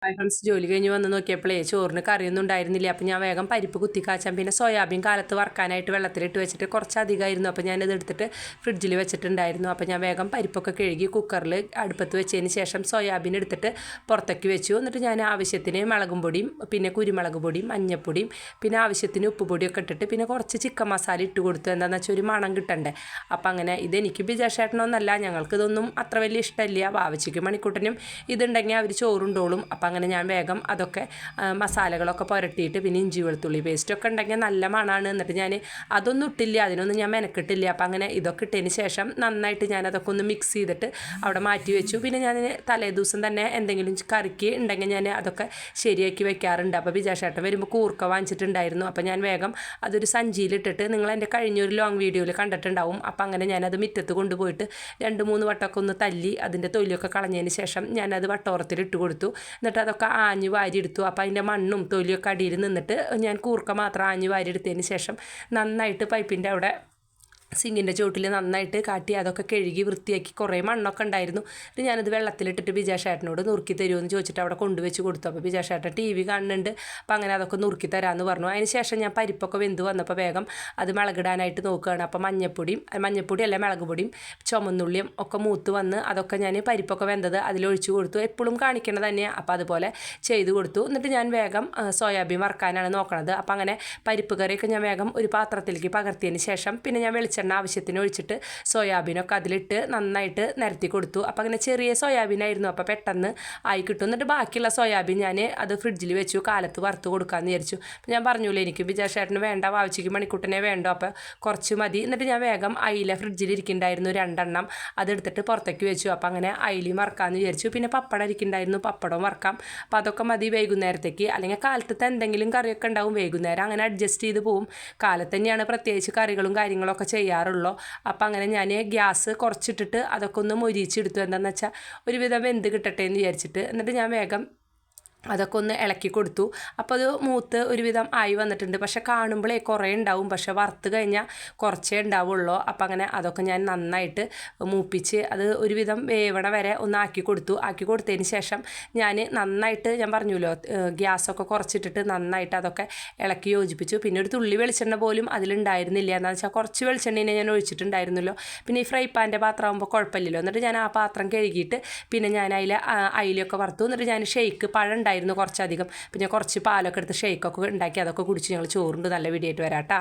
Friends ജോലി കഴിഞ്ഞ് വന്ന് നോക്കിയപ്പോഴേ ചോറിന് കറിയൊന്നും ഉണ്ടായിരുന്നില്ല. അപ്പോൾ ഞാൻ വേഗം പരിപ്പ് കുത്തിക്കാച്ചാൻ പിന്നെ സോയാബീൻ കാലത്ത് വറക്കാനായിട്ട് വെള്ളത്തിലിട്ട് വെച്ചിട്ട് കുറച്ചധികമായിരുന്നു. അപ്പോൾ ഞാനത് എടുത്തിട്ട് ഫ്രിഡ്ജിൽ വെച്ചിട്ടുണ്ടായിരുന്നു. അപ്പോൾ ഞാൻ വേഗം പരിപ്പൊക്കെ കഴുകി കുക്കറിൽ അടുപ്പത്ത് വെച്ചതിന് ശേഷം സോയാബീൻ എടുത്തിട്ട് പുറത്തേക്ക് വെച്ചു. എന്നിട്ട് ഞാൻ ആവശ്യത്തിന് മുളകും പൊടിയും പിന്നെ കുരുമുളക് പൊടിയും മഞ്ഞൾപ്പൊടിയും പിന്നെ ആവശ്യത്തിന് ഉപ്പ് പൊടിയൊക്കെ ഇട്ടിട്ട് പിന്നെ കുറച്ച് ചിക്കൻ മസാല ഇട്ട് കൊടുത്തു. എന്താണെന്ന് വെച്ചാൽ ഒരു മണം കിട്ടണ്ടേ. അപ്പോൾ അങ്ങനെ ഇതെനിക്ക് ബിജാഷേട്ടനൊന്നല്ല, ഞങ്ങൾക്കിതൊന്നും അത്ര വലിയ ഇഷ്ടമില്ല. വാവച്ചിക്കും മണിക്കൂട്ടനും ഇതുണ്ടെങ്കിൽ അവർ ചോറുണ്ടോളും. അപ്പം അങ്ങനെ ഞാൻ വേഗം അതൊക്കെ മസാലകളൊക്കെ പുരട്ടിയിട്ട് പിന്നെ ഇഞ്ചി വെളുത്തുള്ളി പേസ്റ്റൊക്കെ ഉണ്ടെങ്കിൽ നല്ല മണമാണ്. എന്നിട്ട് ഞാൻ അതൊന്നും ഇട്ടില്ല, അതിനൊന്നും ഞാൻ മെനക്കിട്ടില്ല. അപ്പം അങ്ങനെ ഇതൊക്കെ ഇട്ടതിന് ശേഷം നന്നായിട്ട് ഞാൻ അതൊക്കെ ഒന്ന് മിക്സ് ചെയ്തിട്ട് അവിടെ മാറ്റി വെച്ചു. പിന്നെ ഞാൻ തലേ ദിവസം തന്നെ എന്തെങ്കിലും കറിക്ക് ഉണ്ടെങ്കിൽ ഞാൻ അതൊക്കെ ശരിയാക്കി വെക്കാറുണ്ട്. അപ്പോൾ ബിജാഷേട്ടൻ വരുമ്പോൾ കൂർക്ക വാങ്ങിച്ചിട്ടുണ്ടായിരുന്നു. അപ്പോൾ ഞാൻ വേഗം അതൊരു സഞ്ചിയിലിട്ടിട്ട് നിങ്ങൾ എൻ്റെ കഴിഞ്ഞൊരു ലോങ് വീഡിയോയിൽ കണ്ടിട്ടുണ്ടാവും. അപ്പം അങ്ങനെ ഞാനത് മുറ്റത്ത് കൊണ്ടുപോയിട്ട് 2-3 വട്ടമൊക്കെ ഒന്ന് തല്ലി അതിൻ്റെ തൊലിയൊക്കെ കളഞ്ഞതിന് ശേഷം ഞാനത് വട്ടോറത്തിൽ ഇട്ട് കൊടുത്തു. എന്നിട്ട് അതൊക്കെ ആഞ്ഞ് വാരി എടുത്തു. അപ്പോൾ അതിൻ്റെ മണ്ണും തൊലിയൊക്കെ അടിയിൽ നിന്നിട്ട് ഞാൻ കൂർക്ക മാത്രം ആഞ്ഞ് വാരി എടുത്തതിന് ശേഷം നന്നായിട്ട് പൈപ്പിൻ്റെ അവിടെ സിങ്കിൻ്റെ ചുവട്ടിൽ നന്നായിട്ട് കാട്ടി അതൊക്കെ കഴുകി വൃത്തിയാക്കി. കുറേ മണ്ണൊക്കെ ഉണ്ടായിരുന്നു. എന്നിട്ട് ഞാനത് വെള്ളത്തിലിട്ടിട്ട് ബിജാഷേട്ടനോട് നുറുക്കി തരുമെന്ന് ചോദിച്ചിട്ട് അവിടെ കൊണ്ടുവച്ച് കൊടുത്തു. അപ്പോൾ ബിജാഷേട്ടൻ TV കാണുന്നുണ്ട്. അപ്പോൾ അങ്ങനെ അതൊക്കെ നുറുക്കി തരാമെന്ന് പറഞ്ഞു. അതിന് ശേഷം ഞാൻ പരിപ്പൊക്കെ വെന്ത് വന്നപ്പോൾ വേഗം അത് മുളകിടാനായിട്ട് നോക്കുകയാണ്. അപ്പോൾ മഞ്ഞപ്പൊടിയല്ല മുളക് പൊടിയും ചുമന്നുള്ളിയും ഒക്കെ മൂത്ത് വന്ന് അതൊക്കെ ഞാൻ പരിപ്പൊക്കെ വെന്തത് അതിലൊഴിച്ച് കൊടുത്തു. എപ്പോഴും കാണിക്കണത് തന്നെയാണ്. അപ്പോൾ അതുപോലെ ചെയ്ത് കൊടുത്തു. എന്നിട്ട് ഞാൻ വേഗം സോയാബീൻ വറക്കാനാണ് നോക്കണത്. അപ്പോൾ അങ്ങനെ പരിപ്പ് കറിയൊക്കെ ഞാൻ വേഗം ഒരു പാത്രത്തിലേക്ക് പകർത്തിയതിന് ശേഷം പിന്നെ ഞാൻ വെളിച്ചെണ്ണ ആവശ്യത്തിന് ഒഴിച്ചിട്ട് സോയാബീനൊക്കെ അതിലിട്ട് നന്നായിട്ട് നിരത്തി കൊടുത്തു. അപ്പോൾ അങ്ങനെ ചെറിയ സോയാബീനായിരുന്നു, അപ്പോൾ പെട്ടെന്ന് ആയി കിട്ടും. എന്നിട്ട് ബാക്കിയുള്ള സോയാബീൻ ഞാൻ അത് ഫ്രിഡ്ജിൽ വെച്ചു, കാലത്ത് വറുത്ത് കൊടുക്കാമെന്ന് വിചാരിച്ചു. അപ്പോൾ ഞാൻ പറഞ്ഞില്ലേ എനിക്ക് ബിജാഷേട്ടന് വേണ്ട, വാവച്ചിക്ക് മണിക്കൂട്ടനെ വേണ്ടോ, അപ്പോൾ കുറച്ച് മതി. എന്നിട്ട് ഞാൻ വേഗം അയില ഫ്രിഡ്ജിൽ ഇരിക്കുന്നുണ്ടായിരുന്നു 2 എണ്ണം, അതെടുത്തിട്ട് പുറത്തേക്ക് വെച്ചു. അപ്പോൾ അങ്ങനെ അയിലയും വറക്കാമെന്ന് വിചാരിച്ചു. പിന്നെ പപ്പടം ഇരിക്കുന്നുണ്ടായിരുന്നു, പപ്പടവും വറക്കാം. അപ്പോൾ അതൊക്കെ മതി വൈകുന്നേരത്തേക്ക്. അല്ലെങ്കിൽ കാലത്തത്തെ എന്തെങ്കിലും കറിയൊക്കെ ഉണ്ടാവും, വൈകുന്നേരം അങ്ങനെ അഡ്ജസ്റ്റ് ചെയ്ത് പോവും. കാലത്ത് തന്നെയാണ് പ്രത്യേകിച്ച് കറികളും കാര്യങ്ങളൊക്കെ ചെയ്യാറുള്ളൂ. അപ്പം അങ്ങനെ ഞാൻ ഗ്യാസ് കുറച്ചിട്ടിട്ട് അതൊക്കെ ഒന്ന് മൊരിച്ചെടുത്തു. എന്താണെന്ന് വെച്ചാൽ ഒരുവിധം വെന്ത് കിട്ടട്ടെ എന്ന് വിചാരിച്ചിട്ട്. എന്നിട്ട് ഞാൻ വേഗം അതൊക്കെ ഒന്ന് ഇളക്കി കൊടുത്തു. അപ്പോൾ അത് മൂത്ത് ഒരുവിധം ആയി വന്നിട്ടുണ്ട്. പക്ഷെ കാണുമ്പോഴേ കുറേ ഉണ്ടാവും, പക്ഷെ വറുത്ത് കഴിഞ്ഞാൽ കുറച്ചേ ഉണ്ടാവുള്ളൂ. അപ്പം അങ്ങനെ അതൊക്കെ ഞാൻ നന്നായിട്ട് മൂപ്പിച്ച് അത് ഒരുവിധം വേവണ വരെ ഒന്ന് ആക്കി കൊടുത്തതിന് ശേഷം ഞാൻ നന്നായിട്ട് ഞാൻ പറഞ്ഞല്ലോ ഗ്യാസൊക്കെ കുറച്ചിട്ടിട്ട് നന്നായിട്ട് അതൊക്കെ ഇളക്കി യോജിപ്പിച്ചു. പിന്നെ ഒരു തുള്ളി വെളിച്ചെണ്ണ പോലും അതിലുണ്ടായിരുന്നില്ല. എന്താണെന്ന് വെച്ചാൽ കുറച്ച് വെളിച്ചെണ്ണയെ ഞാൻ ഒഴിച്ചിട്ടുണ്ടായിരുന്നല്ലോ. പിന്നെ ഈ ഫ്രൈ പാൻ്റെ പാത്രമാകുമ്പോൾ കുഴപ്പമില്ലല്ലോ. എന്നിട്ട് ഞാൻ ആ പാത്രം കഴുകിയിട്ട് പിന്നെ ഞാൻ അയിലൊക്കെ വറുത്തു. എന്നിട്ട് ഞാൻ ഷെയ്ക്ക് പഴം ഉണ്ടായിരുന്നു കുറച്ചധികം, പിന്നെ കുറച്ച് പാലൊക്കെ എടുത്ത് ഷെയ്ക്കൊക്കെ ഉണ്ടാക്കി അതൊക്കെ കുടിച്ച് ഞങ്ങൾ ചോറുണ്ട്. നല്ല വീഡിയോ ആയിട്ട് വരാം കേട്ടോ.